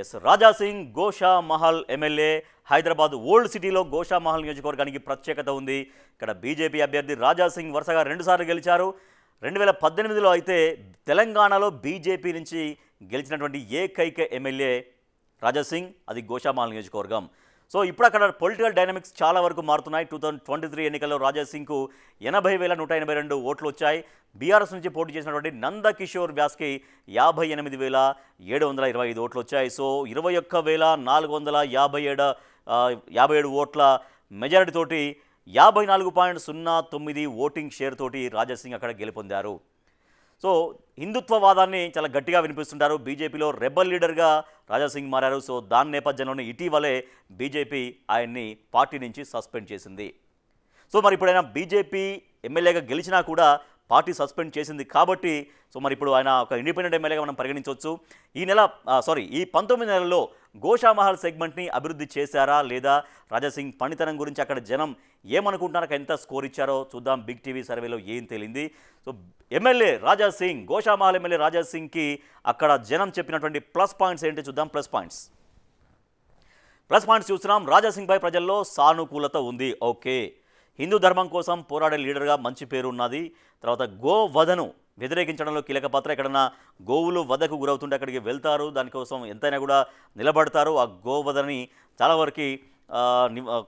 Yes Raja Singh Gosha Mahal MLA Hyderabad old సిటీలో గోషా మహల్ నియోజకవర్గానికి ప్రత్యేకత ఉంది. ఇక్కడ బీజేపీ అభ్యర్థి రాజా సింగ్ వరుసగా 2 సార్లు గెలిచారు. 2018లో అయితే తెలంగాణలో బీజేపీ నుంచి గెలిచినటువంటి ఏకైక ఎమ్మెల్యే రాజా సింగ్, అది గోషా మహల్ నియోజకవర్గం. సో ఇప్పుడు అక్కడ పొలిటికల్ డైనమిక్స్ చాలా వరకు మారుతున్నాయి. 2023 ఎన్నికల్లో రాజా సింగ్కు 80,182 ఓట్లు వచ్చాయి. బీఆర్ఎస్ నుంచి పోటీ చేసినటువంటి నందకిషోర్ వ్యాస్కి 58,725 ఓట్లు వచ్చాయి. సో 21,457 ఓట్ల మెజారిటీతోటి 54.09 ఓటింగ్ షేర్ తోటి రాజా సింగ్ అక్కడ గెలుపొందారు. సో హిందుత్వవాదాన్ని చాలా గట్టిగా వినిపిస్తుంటారు. బీజేపీలో రెబల్ లీడర్గా రాజా సింగ్ మారారు. సో దాని నేపథ్యంలోనే ఇటీవలే బీజేపీ ఆయన్ని పార్టీ నుంచి సస్పెండ్ చేసింది. సో మరి ఇప్పుడైనా బీజేపీ ఎమ్మెల్యేగా గెలిచినా కూడా పార్టీ సస్పెండ్ చేసింది కాబట్టి సో మరి ఇప్పుడు ఆయన ఒక ఇండిపెండెంట్ ఎమ్మెల్యేగా మనం పరిగణించవచ్చు. ఈ 19 నెలల్లో గోషా మహల్ సెగ్మెంట్ని అభివృద్ధి చేశారా లేదా, రాజా సింగ్ పనితనం గురించి అక్కడ జనం ఏమనుకుంటున్నారో, ఎంత స్కోర్ ఇచ్చారో చూద్దాం. బిగ్ టీవీ సర్వేలో ఏం తేలింది. So MLA Raja Singh, Gosha Mahal MLA రాజా సింగ్కి అక్కడ జనం చెప్పినటువంటి ప్లస్ పాయింట్స్ ఏంటి చూద్దాం. ప్లస్ పాయింట్స్ చూస్తున్నాం. రాజా సింగ్పై ప్రజల్లో సానుకూలత ఉంది. ఓకే, హిందూ ధర్మం కోసం పోరాడే లీడర్గా మంచి పేరు ఉన్నది. తర్వాత గోవధను వ్యతిరేకించడంలో కీలక పాత్ర. ఎక్కడన్నా గోవులు వధకు గురవుతుంటే అక్కడికి వెళ్తారు, దానికోసం ఎంతైనా కూడా నిలబడతారు. ఆ గోవధని చాలా వరకు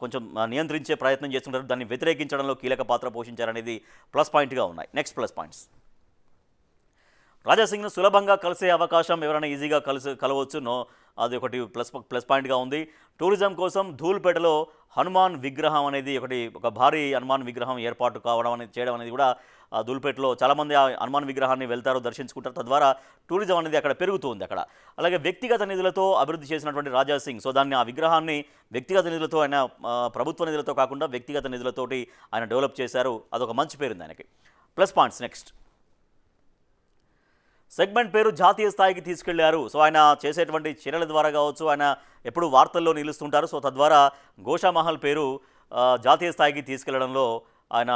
కొంచెం నియంత్రించే ప్రయత్నం చేస్తుంటారు. దాన్ని వ్యతిరేకించడంలో కీలక పాత్ర పోషించారనేది ప్లస్ పాయింట్గా ఉన్నాయి. నెక్స్ట్ ప్లస్ పాయింట్స్, రాజా సింగ్ను సులభంగా కలిసే అవకాశం, ఎవరైనా ఈజీగా కలవచ్చు. అది ఒకటి ప్లస్ పాయింట్గా ఉంది. టూరిజం కోసం ధూల్పేటలో హనుమాన్ విగ్రహం అనేది ఒక భారీ హనుమాన్ విగ్రహం ఏర్పాటు చేయడం అనేది కూడా ధూల్పేటలో చాలామంది ఆ హనుమాన్ విగ్రహాన్ని వెళ్తారు, దర్శించుకుంటారు. తద్వారా టూరిజం అనేది అక్కడ పెరుగుతుంది అక్కడ. అలాగే వ్యక్తిగత నిధులతో అభివృద్ధి చేసినటువంటి రాజా సింగ్, సో దాన్ని ఆ విగ్రహాన్ని వ్యక్తిగత నిధులతో ఆయన ప్రభుత్వ నిధులతో కాకుండా వ్యక్తిగత నిధులతోటి ఆయన డెవలప్ చేశారు. అదొక మంచి పేరుంది ఆయనకి. ప్లస్ పాయింట్స్ నెక్స్ట్, సెగ్మెంట్ పేరు జాతీయ స్థాయికి తీసుకెళ్లారు. సో ఆయన చేసేటువంటి చర్యల ద్వారా కావచ్చు, ఆయన ఎప్పుడు వార్తల్లో నిలుస్తుంటారు. సో తద్వారా గోషా మహల్ పేరు జాతీయ స్థాయికి తీసుకెళ్లడంలో ఆయన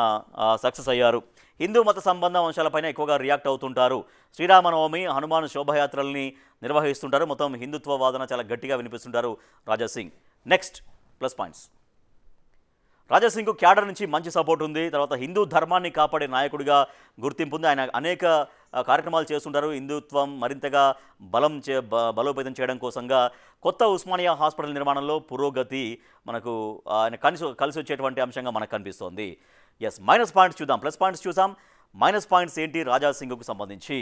సక్సెస్ అయ్యారు. హిందూ మత సంబంధం అంశాలపైన ఎక్కువగా రియాక్ట్ అవుతుంటారు. శ్రీరామనవమి, హనుమాన్ శోభయాత్రల్ని నిర్వహిస్తుంటారు. మొత్తం హిందుత్వ వాదన చాలా గట్టిగా వినిపిస్తుంటారు Raja Singh. Next plus points, రాజా సింగ్కు క్యాడర్ నుంచి మంచి సపోర్ట్ ఉంది. తర్వాత హిందూ ధర్మాన్ని కాపాడే నాయకుడిగా గుర్తింపు ఉంది. ఆయన అనేక కార్యక్రమాలు చేస్తుంటారు. హిందుత్వం మరింతగా బలోపేతం చేయడం కోసంగా కొత్త ఉస్మానియా హాస్పిటల్ నిర్మాణంలో పురోగతి మనకు ఆయన కలిసి వచ్చేటువంటి అంశంగా మనకు కనిపిస్తోంది. ఎస్, మైనస్ పాయింట్స్ చూద్దాం. ప్లస్ పాయింట్స్ చూసాం. మైనస్ పాయింట్స్ ఏంటి రాజా సింగ్కు సంబంధించి?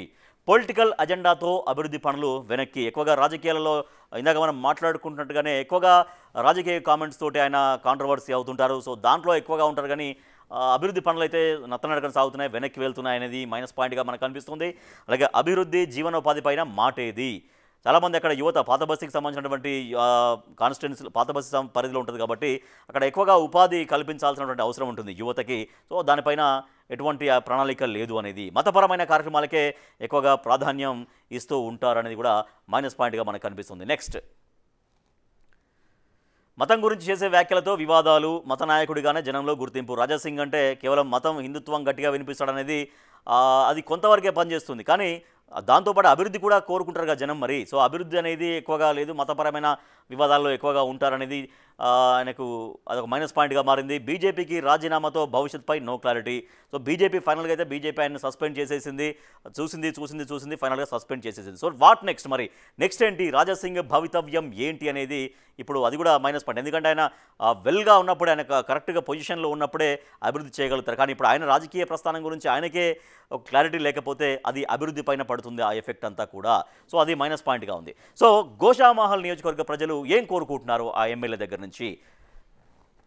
పొలిటికల్ అజెండాతో అభివృద్ధి పనులు వెనక్కి. ఎక్కువగా రాజకీయాలలో ఇందాక మనం మాట్లాడుకుంటున్నట్టుగానే ఎక్కువగా రాజకీయ కామెంట్స్ తోటి ఆయన కాంట్రవర్సీ అవుతుంటారు. సో దాంట్లో ఎక్కువగా ఉంటారు, కానీ అభివృద్ధి పనులు అయితే నత్తనడకన సాగుతున్నాయి, వెనక్కి వెళ్తున్నాయి అనేది మైనస్ పాయింట్గా మనకు కనిపిస్తుంది. అలాగే అభివృద్ధి, జీవనోపాధి పైన మాటేది. చాలామంది అక్కడ యువత పాత బస్తీకి సంబంధించినటువంటి కాన్స్టిట్యున్సీ పాత బస్తీ పరిధిలో ఉంటుంది కాబట్టి అక్కడ ఎక్కువగా ఉపాధి కల్పించాల్సినటువంటి అవసరం ఉంటుంది యువతకి. సో దానిపైన ఎటువంటి ప్రణాళిక లేదు అనేది. మతపరమైన కార్యక్రమాలకే ఎక్కువగా ప్రాధాన్యం ఇస్తూ ఉంటారనేది కూడా మైనస్ పాయింట్గా మనకు కనిపిస్తుంది. నెక్స్ట్, మతం గురించి చేసే వ్యాఖ్యలతో వివాదాలు, మత నాయకుడిగానే జనంలో గుర్తింపు. రాజా సింగ్ అంటే కేవలం మతం, హిందుత్వం గట్టిగా వినిపిస్తాడనేది అది కొంతవరకే పనిచేస్తుంది, కానీ దాంతోపాటు అభివృద్ధి కూడా కోరుకుంటారు కదా జనం. మరి సో అభివృద్ధి అనేది ఎక్కువగా లేదు, మతపరమైన వివాదాల్లో ఎక్కువగా ఉంటారనేది ఆయనకు అదొక మైనస్ పాయింట్గా మారింది. బీజేపీకి రాజీనామాతో భవిష్యత్తుపై నో క్లారిటీ. సో బీజేపీ ఫైనల్గా అయితే బీజేపీ ఆయన సస్పెండ్ చేసేసింది. చూసింది ఫైనల్గా సస్పెండ్ చేసేసింది. So what next? మరి నెక్స్ట్ ఏంటి? రాజా సింగ్ భవితవ్యం ఏంటి అనేది ఇప్పుడు అది కూడా మైనస్ పాయింట్. ఎందుకంటే ఆయన వెల్గా ఉన్నప్పుడే, ఆయన కరెక్ట్గా పొజిషన్లో ఉన్నప్పుడే అభివృద్ధి చేయగలుగుతారు. కానీ ఇప్పుడు ఆయన రాజకీయ ప్రస్థానం గురించి ఆయనకే ఒక క్లారిటీ లేకపోతే అది అభివృద్ధి పైన పడుతుంది ఆ ఎఫెక్ట్ అంతా కూడా. సో అది మైనస్ పాయింట్గా ఉంది. సో గోషా మహల్ నియోజకవర్గ ప్రజలు ఏం కోరుకుంటున్నారు ఆ ఎమ్మెల్యే దగ్గర నుంచి?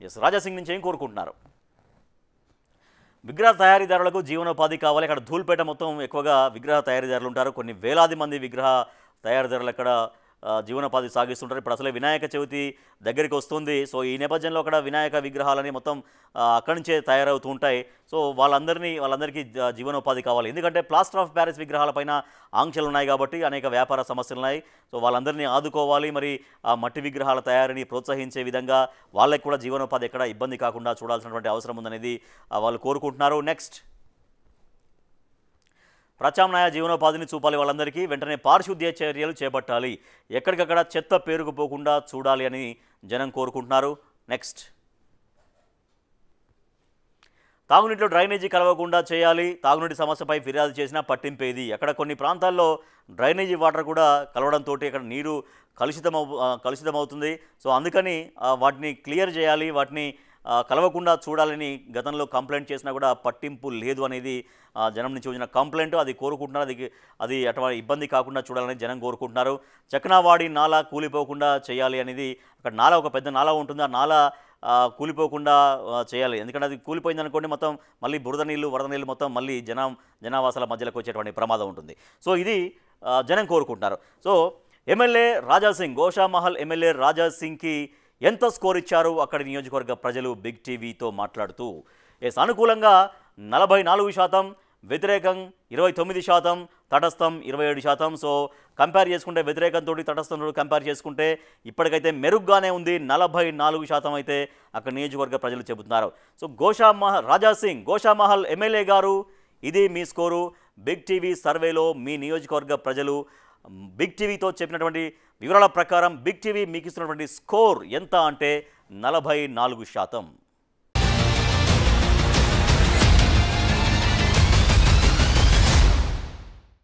ఎస్, రాజా సింగ్ నుంచి ఏం కోరుకుంటున్నారు? విగ్రహ తయారీదారులకు జీవనోపాధి కావాలి. అక్కడ ధూల్పేట మొత్తం ఎక్కువగా విగ్రహ తయారీదారులు ఉంటారు. కొన్ని వేలాది మంది విగ్రహ తయారీదారులు అక్కడ జీవనోపాధి సాగిస్తుంటారు. ఇప్పుడు అసలే వినాయక చవితి దగ్గరికి వస్తుంది. సో ఈ నేపథ్యంలో అక్కడ వినాయక విగ్రహాలని మొత్తం అక్కడి నుంచే తయారవుతూ ఉంటాయి. సో వాళ్ళందరికీ జీవనోపాధి కావాలి. ఎందుకంటే ప్లాస్టర్ ఆఫ్ ప్యారిస్ విగ్రహాలపైన ఆంక్షలు ఉన్నాయి కాబట్టి అనేక వ్యాపార సమస్యలు ఉన్నాయి. సో వాళ్ళందరినీ ఆదుకోవాలి. మరి ఆ మట్టి విగ్రహాల తయారీని ప్రోత్సహించే విధంగా వాళ్ళకి కూడా జీవనోపాధి ఎక్కడ ఇబ్బంది కాకుండా చూడాల్సినటువంటి అవసరం ఉందనేది వాళ్ళు కోరుకుంటున్నారు. నెక్స్ట్, ప్రత్యామ్నాయ జీవనోపాధిని చూపాలి వాళ్ళందరికీ, వెంటనే పారిశుద్ధ్య చర్యలు చేపట్టాలి, ఎక్కడికక్కడ చెత్త పేరుకుపోకుండా చూడాలి అని జనం కోరుకుంటున్నారు. నెక్స్ట్, తాగునీటిలో డ్రైనేజీ కలవకుండా చేయాలి, తాగునీటి సమస్యపై ఫిర్యాదు చేసినా పట్టింపేది. అక్కడ కొన్ని ప్రాంతాల్లో డ్రైనేజీ వాటర్ కూడా కలవడంతో అక్కడ నీరు కలుషితమవుతుంది. సో అందుకని వాటిని క్లియర్ చేయాలి, వాటిని కలవకుండా చూడాలని గతంలో కంప్లైంట్ చేసినా కూడా పట్టింపు లేదు అనేది జనం నుంచి వచ్చిన కంప్లైంట్. అది కోరుకుంటున్నారు, అది అటువంటి ఇబ్బంది కాకుండా చూడాలని జనం కోరుకుంటున్నారు. చక్నావాడి నాలా కూలిపోకుండా చేయాలి అనేది, అక్కడ నాలా ఒక పెద్ద నాలా ఉంటుంది, ఆ నాలా కూలిపోకుండా చేయాలి. ఎందుకంటే అది కూలిపోయింది అనుకోండి, మొత్తం మళ్ళీ బురద నీళ్ళు వరద నీళ్ళు మొత్తం మళ్ళీ జనావాసాల మధ్యలోకి వచ్చేటువంటి ప్రమాదం ఉంటుంది. సో ఇది జనం కోరుకుంటున్నారు. So MLA Raja Singh, Goshamahal MLA రాజాసింగ్కి ఎంత స్కోర్ ఇచ్చారు అక్కడి నియోజకవర్గ ప్రజలు బిగ్ టీవీతో మాట్లాడుతూ? అనుకూలంగా 44%, వ్యతిరేకం 29%, తటస్థం 27%. సో కంపేర్ చేసుకుంటే వ్యతిరేకంతో తటస్థంతో కంపేర్ చేసుకుంటే ఇప్పటికైతే మెరుగ్గానే ఉంది. 44% అయితే అక్కడ నియోజకవర్గ ప్రజలు చెబుతున్నారు. సో రాజాసింగ్, గోషామహల్ ఎమ్మెల్యే గారు, ఇది మీ స్కోరు. బిగ్ టీవీ సర్వేలో మీ నియోజకవర్గ ప్రజలు బిగ్ టీవీతో చెప్పినటువంటి వివరాల ప్రకారం బిగ్ టీవీ మీకు ఇస్తున్నటువంటి స్కోర్ ఎంత అంటే 44%.